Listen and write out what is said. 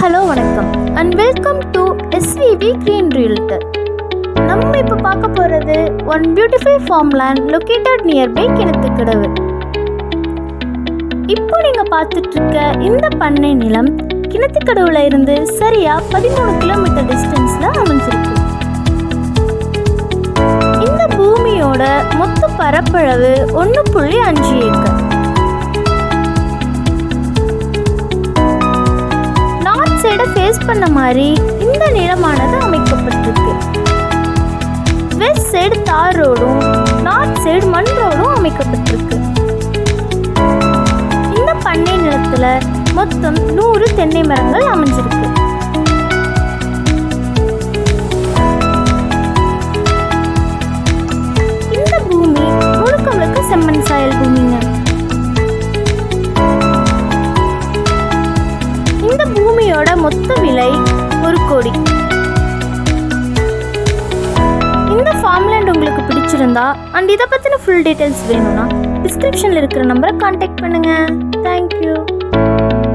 Hello வணக்கம் and welcome to SVP green realtor. நம்ம இப்போ பார்க்க போகிறது one beautiful farm land located nearby Kinathukadavu. இப்போ நீங்கள் பார்த்துட்டு இருக்க இந்த பண்ணை நிலம் கிணத்துக்கடவுல இருந்து சரியாக 13 கிலோமீட்டர் டிஸ்டன்ஸில் அமைஞ்சிருக்கு. இந்த பூமியோட மொத்த பரப்பளவு 1.5 ஏக்கர். ஃபேஸ் பண்ண மாதிரி இந்த நிலமானது அமைக்கப்பட்டிருக்கு. வெஸ்ட் சைடு தார் ரோடும் நார்த் சைடு மண் ரோடும் அமைக்கப்பட்டிருக்கு. இந்த பண்ணை நிலத்துல மொத்தம் 100 தென்னை மரங்கள் அமைஞ்சிருக்கு. இந்த பூமி முழுக்க முழுக்க செம்மண் சாயல் பூமிங்க. இந்த பூமியோட மொத்த விலை 1 கோடி. இந்த ஃபார்ம்லேண்ட் உங்களுக்கு பிடிச்சிருந்தா அண்ட் இதை பற்றின ஃபுல் டீட்டெயில்ஸ் வேணும்னா டிஸ்கிரிப்ஷனில் இருக்கிற நம்பரை கான்டாக்ட் பண்ணுங்கள். தேங்க்யூ.